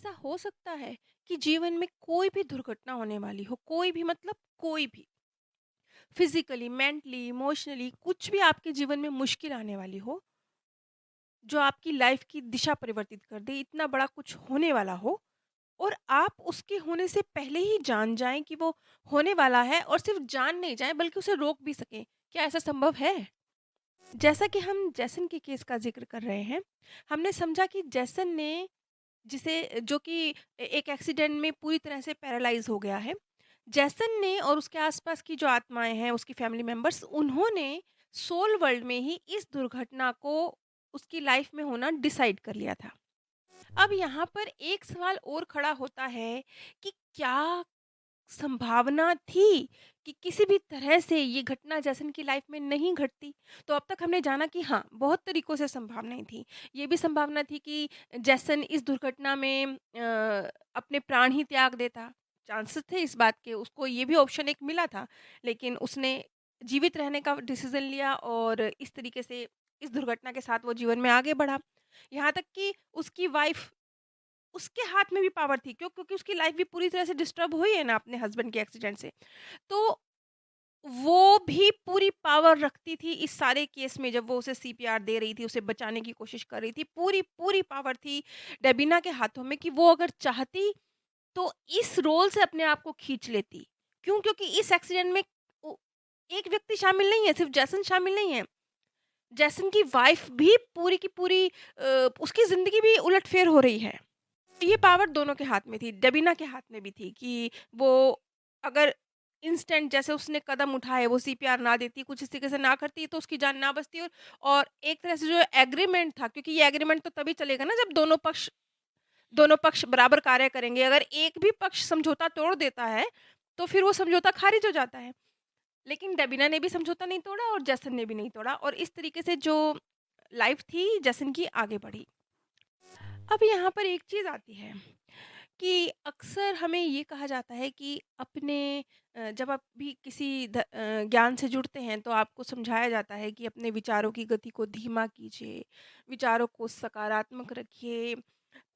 ऐसा हो सकता है कि जीवन में कोई भी दुर्घटना होने वाली हो, कोई भी मतलब कोई भी, फिजिकली, मेंटली, इमोशनली कुछ भी आपके जीवन में मुश्किल आने वाली हो, जो आपकी लाइफ की दिशा परिवर्तित कर दे, इतना बड़ा कुछ होने वाला हो और आप उसके होने से पहले ही जान जाएं कि वो होने वाला है, और सिर्फ जान नहीं जाएं बल्कि उसे रोक भी सकें। क्या ऐसा संभव है? जैसा कि हम जैसन के केस का जिक्र कर रहे हैं, हमने समझा कि जैसन ने जिसे जो कि एक एक्सीडेंट में पूरी तरह से पैरालाइज़ हो गया है। जैसन ने और उसके आस-पास की जो आत्माएँ हैं, उसकी फैमिली मेंबर्स, उन्होंने सोल वर्ल्ड में ही इस दुर्घटना को उसकी लाइफ़ में होना डिसाइड कर लिया था। अब यहाँ पर एक सवाल और खड़ा होता है कि क्या संभावना थी कि किसी भी तरह से ये घटना जैसन की लाइफ में नहीं घटती? तो अब तक हमने जाना कि हाँ, बहुत तरीकों से संभावनाएँ थी। ये भी संभावना थी कि जैसन इस दुर्घटना में अपने प्राण ही त्याग देता। चांसेस थे इस बात के, उसको ये भी ऑप्शन एक मिला था, लेकिन उसने जीवित रहने का डिसीज़न लिया और इस तरीके से इस दुर्घटना के साथ वो जीवन में आगे बढ़ा। यहाँ तक कि उसकी वाइफ़, उसके हाथ में भी पावर थी, क्योंकि उसकी लाइफ भी पूरी तरह से डिस्टर्ब हुई है ना अपने हस्बैंड के एक्सीडेंट से। तो वो भी पूरी पावर रखती थी इस सारे केस में, जब वो उसे सीपीआर दे रही थी, उसे बचाने की कोशिश कर रही थी। पूरी पूरी पावर थी डेबिना के हाथों में कि वो अगर चाहती तो इस रोल से अपने आप को खींच लेती। क्यों? क्योंकि इस एक्सीडेंट में उ एक व्यक्ति शामिल नहीं है, सिर्फ जैसन शामिल नहीं है। जैसन की वाइफ भी पूरी की पूरी उसकी ज़िंदगी भी उलट-फेर हो रही है। ये पावर दोनों के हाथ में थी, डेबिना के हाथ में भी थी कि वो अगर इंस्टेंट जैसे उसने कदम उठाए, वो सीपीआर ना देती, कुछ इस तरीके से ना करती तो उसकी जान ना बचती। और एक तरह से जो एग्रीमेंट था, क्योंकि ये एग्रीमेंट तो तभी चलेगा ना जब दोनों पक्ष बराबर कार्य करेंगे। अगर एक भी पक्ष समझौता तोड़ देता है, तो फिर वो समझौता खारिज हो जाता है। लेकिन डेबिना ने भी समझौता नहीं तोड़ा और जैसन ने भी नहीं तोड़ा, और इस तरीके से जो लाइफ थी जैसन की आगे बढ़ी। अब यहाँ पर एक चीज़ आती है कि अक्सर हमें ये कहा जाता है कि अपने जब आप भी किसी ज्ञान से जुड़ते हैं तो आपको समझाया जाता है कि अपने विचारों की गति को धीमा कीजिए, विचारों को सकारात्मक रखिए,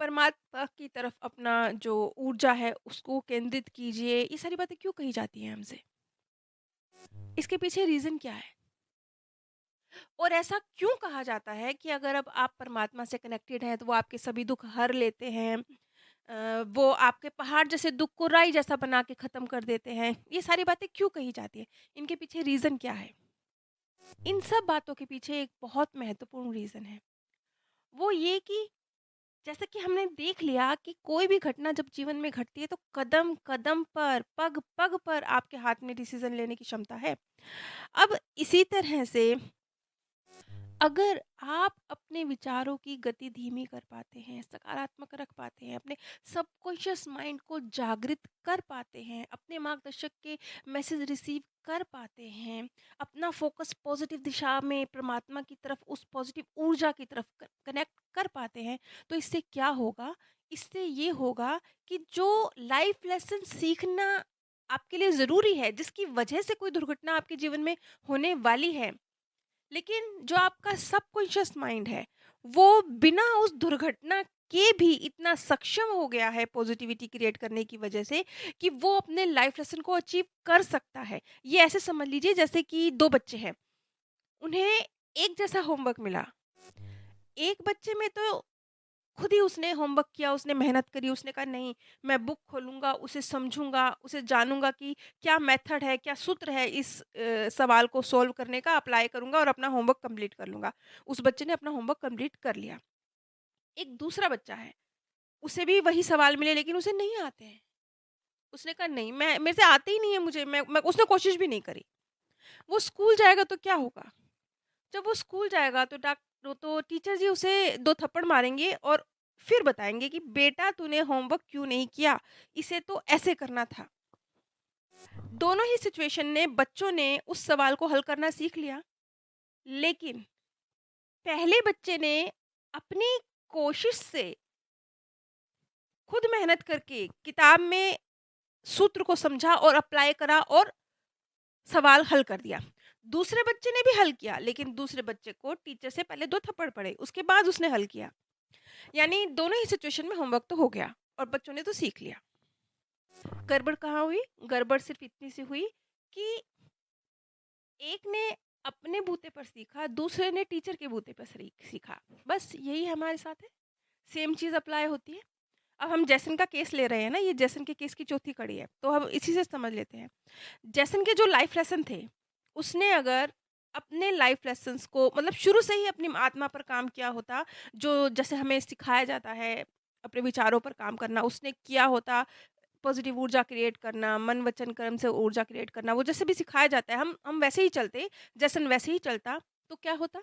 परमात्मा की तरफ अपना जो ऊर्जा है उसको केंद्रित कीजिए। ये सारी बातें क्यों कही जाती हैं हमसे? इसके पीछे रीज़न क्या है? और ऐसा क्यों कहा जाता है कि अगर अब आप परमात्मा से कनेक्टेड हैं तो वो आपके सभी दुख हर लेते हैं, वो आपके पहाड़ जैसे दुख को राई जैसा बना के ख़त्म कर देते हैं? ये सारी बातें क्यों कही जाती हैं? इनके पीछे रीज़न क्या है? इन सब बातों के पीछे एक बहुत महत्वपूर्ण रीज़न है। वो ये कि जैसा कि हमने देख लिया कि कोई भी घटना जब जीवन में घटती है तो कदम-कदम पर, पग-पग पर आपके हाथ में डिसीज़न लेने की क्षमता है। अब इसी तरह से अगर आप अपने विचारों की गति धीमी कर पाते हैं, सकारात्मक रख पाते हैं, अपने सबकॉन्शियस माइंड को जागृत कर पाते हैं, अपने मार्गदर्शक के मैसेज रिसीव कर पाते हैं, अपना फोकस पॉजिटिव दिशा में परमात्मा की तरफ, उस पॉजिटिव ऊर्जा की तरफ कनेक्ट कर पाते हैं, तो इससे क्या होगा? इससे ये होगा कि जो लाइफ लेसन सीखना आपके लिए ज़रूरी है, जिसकी वजह से कोई दुर्घटना आपके जीवन में होने वाली है, लेकिन जो आपका सबकॉन्शियस माइंड है, वो बिना उस दुर्घटना के भी इतना सक्षम हो गया है पॉजिटिविटी क्रिएट करने की वजह से कि वो अपने लाइफ लेसन को अचीव कर सकता है। ये ऐसे समझ लीजिए जैसे कि 2 बच्चे हैं, उन्हें एक जैसा होमवर्क मिला। एक बच्चे में तो खुद ही उसने होमवर्क किया, उसने मेहनत करी, उसने कहा नहीं, मैं बुक खोलूँगा, उसे समझूँगा, उसे जानूँगा कि क्या मेथड है, क्या सूत्र है इस सवाल को सॉल्व करने का, अप्लाई करूँगा और अपना होमवर्क कंप्लीट कर लूँगा। उस बच्चे ने अपना होमवर्क कंप्लीट कर लिया। एक दूसरा बच्चा है, उसे भी वही सवाल मिले लेकिन उसे नहीं आते हैं। उसने कहा नहीं, मैं मेरे से आते ही नहीं है मुझे, मैं उसने कोशिश भी नहीं करी। वो स्कूल जाएगा तो क्या होगा? जब वो स्कूल जाएगा तो टीचर जी उसे 2 थप्पड़ मारेंगे और फिर बताएँगे कि बेटा तूने होमवर्क क्यों नहीं किया? इसे तो ऐसे करना था। दोनों ही सिचुएशन ने बच्चों ने उस सवाल को हल करना सीख लिया। लेकिन पहले बच्चे ने अपनी कोशिश से खुद मेहनत करके किताब में सूत्र को समझा और अप्लाई करा और सवाल हल कर दिया। दूसरे बच्चे ने भी हल किया, लेकिन दूसरे बच्चे को टीचर से पहले 2 थप्पड़ पड़े, उसके बाद उसने हल किया। यानी दोनों ही सिचुएशन में होमवर्क तो हो गया। और बच्चों ने तो सीख लिया। गड़बड़ कहाँ हुई? गड़बड़ सिर्फ इतनी सी हुई कि एक ने अपने बूते पर सीखा, दूसरे ने टीचर के बूते पर सीखा। बस यही हमारे साथ है, सेम चीज़ अप्लाई होती है। अब हम जैसन का केस ले रहे हैं ना, ये जैसन के केस की चौथी कड़ी है, तो हम इसी से समझ लेते हैं। जैसन के जो लाइफ लेसन थे, उसने अगर अपने लाइफ लेसन्स को मतलब शुरू से ही अपनी आत्मा पर काम किया होता, जो जैसे हमें सिखाया जाता है अपने विचारों पर काम करना, उसने किया होता, पॉजिटिव ऊर्जा क्रिएट करना, मन वचन कर्म से ऊर्जा क्रिएट करना, वो जैसे भी सिखाया जाता है, हम वैसे ही चलते, जैसन वैसे ही चलता, तो क्या होता?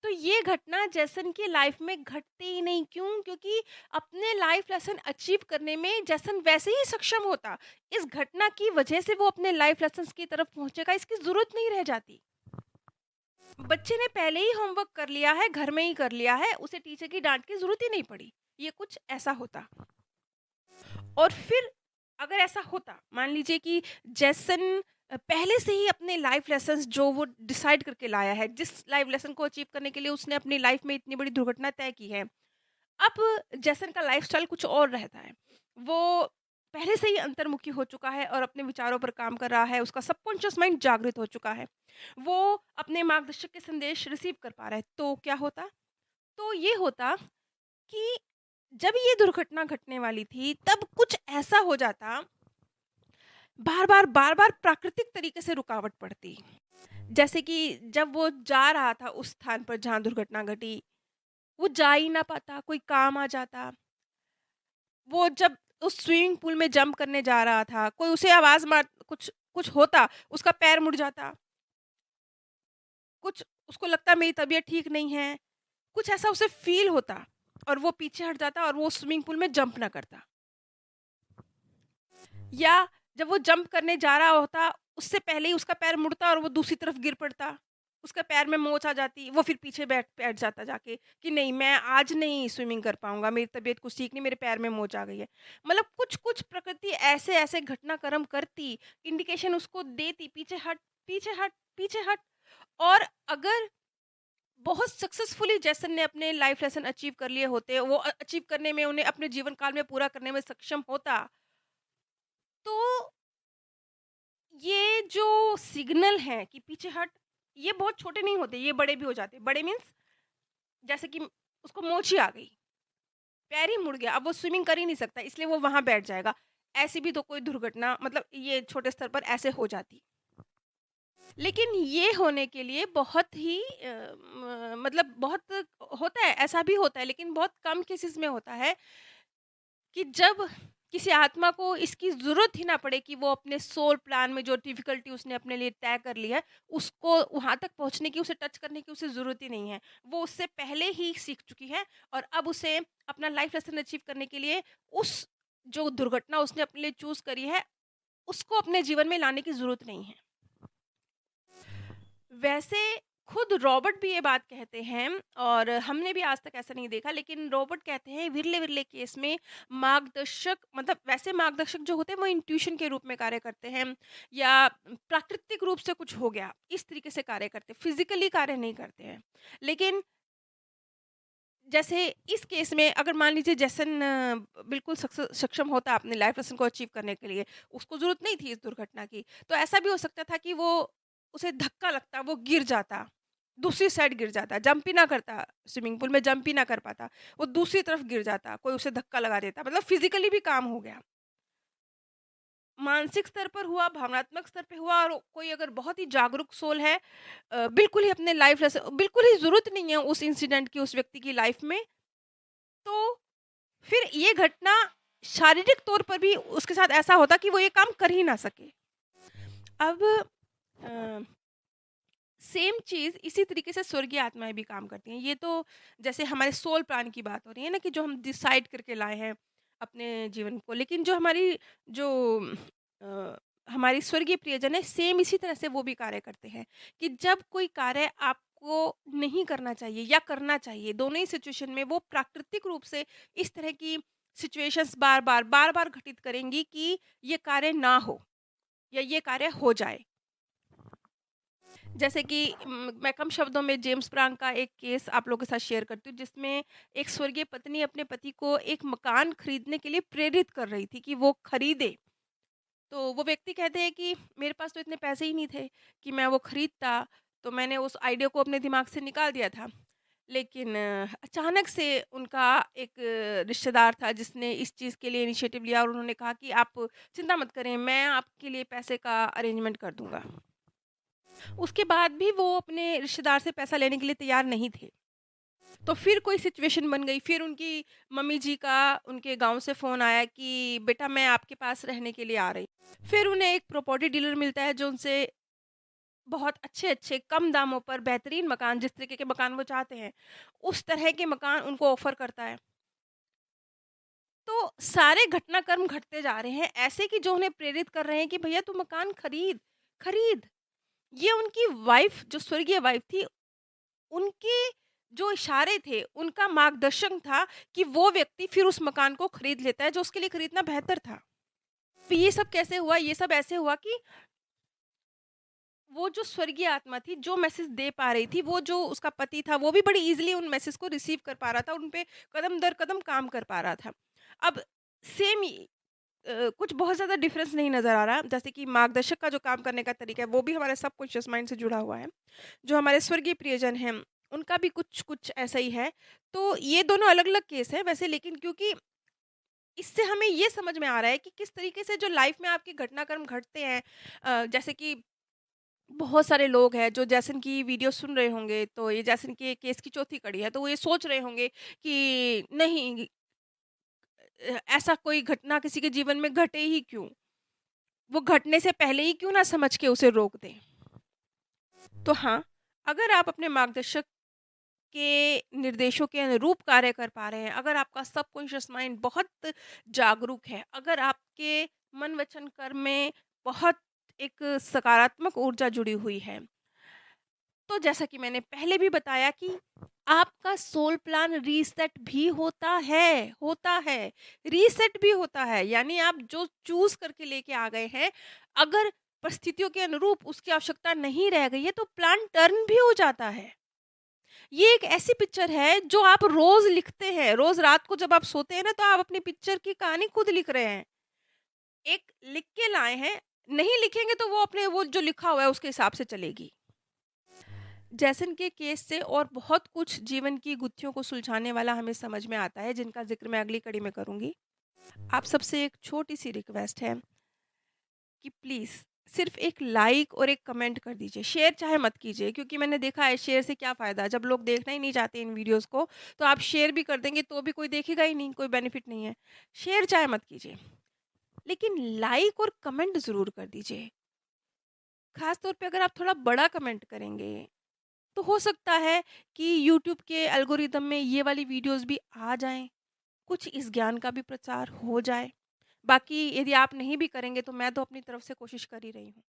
तो ये घटना जैसन की लाइफ में घटती ही नहीं। क्यों? क्योंकि अपने लाइफ लेसन अचीव करने में जैसन वैसे ही सक्षम होता। इस घटना की वजह से वो अपने लाइफ लेसन्स की तरफ पहुंचेगा, इसकी जरूरत नहीं रह जाती। बच्चे ने पहले ही होमवर्क कर लिया है, घर में ही कर लिया है, उसे टीचर की डांट की जरूरत ही नहीं पड़ी। ये कुछ ऐसा होता। और फिर अगर ऐसा होता, मान लीजिए कि जैसन पहले से ही अपने लाइफ लेसन्स जो वो डिसाइड करके लाया है, जिस लाइफ लेसन को अचीव करने के लिए उसने अपनी लाइफ में इतनी बड़ी दुर्घटना तय की है, अब जैसन का लाइफस्टाइल कुछ और रहता है। वो पहले से ही अंतर्मुखी हो चुका है और अपने विचारों पर काम कर रहा है, उसका सबकॉन्शियस माइंड जागृत हो चुका है। वो अपने मार्गदर्शक के संदेश रिसीव कर पा रहा है। तो क्या होता? तो ये होता कि जब ये दुर्घटना घटने वाली थी, तब कुछ ऐसा हो जाता, बार-बार प्राकृतिक तरीके से रुकावट पड़ती। जैसे कि जब वो जा रहा था उस स्थान पर जहाँ दुर्घटना घटी, वो जा ही ना पाता, कोई काम आ जाता। वो जब उस स्विमिंग पूल में जंप करने जा रहा था, कोई उसे आवाज़ मार कुछ कुछ होता, उसका पैर मुड़ जाता। कुछ उसको लगता मेरी तबीयत ठीक नहीं है, कुछ ऐसा उसे फ़ील होता और वो पीछे हट जाता और वो स्विमिंग पूल में जंप ना करता। या जब वो जंप करने जा रहा होता, उससे पहले ही उसका पैर मुड़ता और वो दूसरी तरफ गिर पड़ता। उसके पैर में मोच आ जाती, वो फिर पीछे बैठ बैठ जाता जाके कि नहीं, मैं आज नहीं स्विमिंग कर पाऊँगा, मेरी तबीयत कुछ ठीक नहीं, मेरे पैर में मोच आ गई है। मतलब कुछ-कुछ प्रकृति ऐसे-ऐसे घटनाक्रम करती, इंडिकेशन उसको देती, पीछे हट, पीछे हट, पीछे हट। और अगर बहुत सक्सेसफुली जैसन ने अपने लाइफ लेसन अचीव कर लिए होते, वो अचीव करने में उन्हें अपने जीवन काल में पूरा करने में सक्षम होता, तो ये जो सिग्नल हैं कि पीछे हट, ये बहुत छोटे नहीं होते, ये बड़े भी हो जाते। बड़े मीन्स जैसे कि उसको मोच ही आ गई, पैर ही मुड़ गया, अब वो स्विमिंग कर ही नहीं सकता, इसलिए वो वहाँ बैठ जाएगा। ऐसी भी तो कोई दुर्घटना मतलब ये छोटे स्तर पर ऐसे हो जाती। लेकिन ये होने के लिए बहुत ही मतलब बहुत होता है, ऐसा भी होता है, लेकिन बहुत कम केसेज़ में होता है कि जब किसी आत्मा को इसकी ज़रूरत ही ना पड़े कि वो अपने सोल प्लान में जो डिफ़िकल्टी उसने अपने लिए तय कर ली है, उसको वहाँ तक पहुँचने की, उसे टच करने की उसे ज़रूरत ही नहीं है। वो उससे पहले ही सीख चुकी है और अब उसे अपना लाइफ़ लेसन अचीव करने के लिए उस जो दुर्घटना उसने अपने लिए चूज़ करी है, उसको अपने जीवन में लाने की ज़रूरत नहीं है। वैसे खुद रॉबर्ट भी ये बात कहते हैं और हमने भी आज तक ऐसा नहीं देखा, लेकिन रॉबर्ट कहते हैं विरले-विरले केस में मार्गदर्शक मतलब वैसे मार्गदर्शक जो होते हैं वो इंट्यूशन के रूप में कार्य करते हैं या प्राकृतिक रूप से कुछ हो गया इस तरीके से कार्य करते हैं, फिजिकली कार्य नहीं करते हैं। लेकिन जैसे इस केस में अगर मान लीजिए जैसन बिल्कुल सक्षम होता अपने लाइफ लेसन को अचीव करने के लिए, उसको ज़रूरत नहीं थी इस दुर्घटना की, तो ऐसा भी हो सकता था कि वो उसे धक्का लगता, वो गिर जाता, दूसरी साइड गिर जाता, जंप ही ना करता, स्विमिंग पूल में जंप ही ना कर पाता, वो दूसरी तरफ गिर जाता, कोई उसे धक्का लगा देता, मतलब फिज़िकली भी काम हो गया। मानसिक स्तर पर हुआ, भावनात्मक स्तर पे हुआ और कोई अगर बहुत ही जागरूक सोल है बिल्कुल ही अपने लाइफ लेसन बिल्कुल ही ज़रूरत नहीं है उस इंसिडेंट की उस व्यक्ति की लाइफ में, तो फिर ये घटना शारीरिक तौर पर भी उसके साथ ऐसा होता कि वो ये काम कर ही ना सके। अब अ, सेम चीज़ इसी तरीके से स्वर्गीय आत्माएँ भी काम करती हैं। ये तो जैसे हमारे सोल प्राण की बात हो रही है ना कि जो हम डिसाइड करके लाए हैं अपने जीवन को। लेकिन जो हमारी जो अ, हमारी स्वर्गीय प्रियजन है सेम इसी तरह से वो भी कार्य करते हैं कि जब कोई कार्य आपको नहीं करना चाहिए या करना चाहिए, दोनों ही सिचुएशन में वो प्राकृतिक रूप से इस तरह की सिचुएशंस बार-बार घटित करेंगी कि ये कार्य ना हो या ये कार्य हो जाए। जैसे कि मैं कम शब्दों में जेम्स ब्रांड का एक केस आप लोगों के साथ शेयर करती हूँ, जिसमें एक स्वर्गीय पत्नी अपने पति को एक मकान खरीदने के लिए प्रेरित कर रही थी कि वो खरीदे। तो वो व्यक्ति कहते हैं कि मेरे पास तो इतने पैसे ही नहीं थे कि मैं वो खरीदता, तो मैंने उस आइडिया को अपने दिमाग से निकाल दिया था। लेकिन अचानक से उनका एक रिश्तेदार था जिसने इस चीज़ के लिए इनिशिएटिव लिया और उन्होंने कहा कि आप चिंता मत करें, मैं आपके लिए पैसे का अरेंजमेंट कर दूँगा। उसके बाद भी वो अपने रिश्तेदार से पैसा लेने के लिए तैयार नहीं थे। तो फिर कोई सिचुएशन बन गई, फिर उनकी मम्मी जी का उनके गाँव से फ़ोन आया कि बेटा मैं आपके पास रहने के लिए आ रही हूँ। फिर उन्हें एक प्रॉपर्टी डीलर मिलता है जो उनसे बहुत अच्छे-अच्छे कम दामों पर बेहतरीन मकान, जिस तरीके के मकान वो चाहते हैं, उस तरह के मकान उनको ऑफ़र करता है। तो सारे घटनाक्रम घटते जा रहे हैं ऐसे कि जो उन्हें प्रेरित कर रहे हैं कि भैया तू मकान खरीद, खरीद। ये उनकी वाइफ़ जो स्वर्गीय वाइफ़ थी, उनके जो इशारे थे, उनका मार्गदर्शन था कि वो व्यक्ति फिर उस मकान को खरीद लेता है जो उसके लिए खरीदना बेहतर था। तो ये सब कैसे हुआ? ये सब ऐसे हुआ कि वो जो स्वर्गीय आत्मा थी, जो मैसेज दे पा रही थी, वो जो उसका पति था, वो भी बड़ी ईज़िली उन मैसेज को रिसीव कर पा रहा था, उन पे कदम दर कदम काम कर पा रहा था। अब सेम कुछ बहुत ज़्यादा डिफरेंस नहीं नज़र आ रहा, जैसे कि मार्गदर्शक का जो काम करने का तरीका है, वो भी हमारे सबकॉन्शियस माइंड से जुड़ा हुआ है। जो हमारे स्वर्गीय प्रियजन हैं, उनका भी कुछ-कुछ ऐसा ही है। तो ये दोनों अलग-अलग केस हैं वैसे, लेकिन क्योंकि इससे हमें ये समझ में आ रहा है कि किस तरीके से जो लाइफ में आपके घटनाक्रम घटते हैं, जैसे कि बहुत सारे लोग हैं जो जैसन की वीडियो सुन रहे होंगे, तो ये जैसन के केस की चौथी कड़ी है, तो वो ये सोच रहे होंगे कि नहीं, ऐसा कोई घटना किसी के जीवन में घटे ही क्यों? वो घटने से पहले ही क्यों ना समझ के उसे रोक दें? तो हाँ, अगर आप अपने मार्गदर्शक के निर्देशों के अनुरूप कार्य कर पा रहे हैं, अगर आपका सबकॉन्शियस माइंड बहुत जागरूक है, अगर आपके मन, वचन, कर्म में बहुत एक सकारात्मक ऊर्जा जुड़ी हुई है, तो जैसा कि मैंने पहले भी बताया कि आपका सोल प्लान रीसेट भी होता है, रीसेट भी होता है। यानी आप जो चूज़ करके लेके आ गए हैं, अगर परिस्थितियों के अनुरूप उसकी आवश्यकता नहीं रह गई है, तो प्लान टर्न भी हो जाता है। ये एक ऐसी पिक्चर है जो आप रोज़ लिखते हैं, रोज़ रात को जब आप सोते हैं ना, तो आप अपनी पिक्चर की कहानी खुद लिख रहे हैं। एक लिख के लाए हैं, नहीं लिखेंगे तो वो अपने वो जो लिखा हुआ है उसके हिसाब से चलेगी। जैसन के केस से और बहुत कुछ जीवन की गुत्थियों को सुलझाने वाला हमें समझ में आता है, जिनका ज़िक्र मैं अगली कड़ी में करूँगी। आप सबसे एक छोटी-सी रिक्वेस्ट है कि प्लीज़ सिर्फ़ एक लाइक और एक कमेंट कर दीजिए। शेयर चाहे मत कीजिए, क्योंकि मैंने देखा है शेयर से क्या फ़ायदा? जब लोग देखना ही नहीं चाहते इन वीडियोज़ को, तो आप शेयर भी कर देंगे तो भी कोई देखेगा ही नहीं, कोई बेनिफिट नहीं है। शेयर चाहे मत कीजिए, लेकिन लाइक और कमेंट ज़रूर कर दीजिए। ख़ास तौर पे अगर आप थोड़ा बड़ा कमेंट करेंगे, तो हो सकता है कि यूट्यूब के एल्गोरिदम में ये वाली वीडियोस भी आ जाएँ, कुछ इस ज्ञान का भी प्रचार हो जाए। बाकी यदि आप नहीं भी करेंगे तो मैं तो अपनी तरफ से कोशिश कर ही रही हूँ।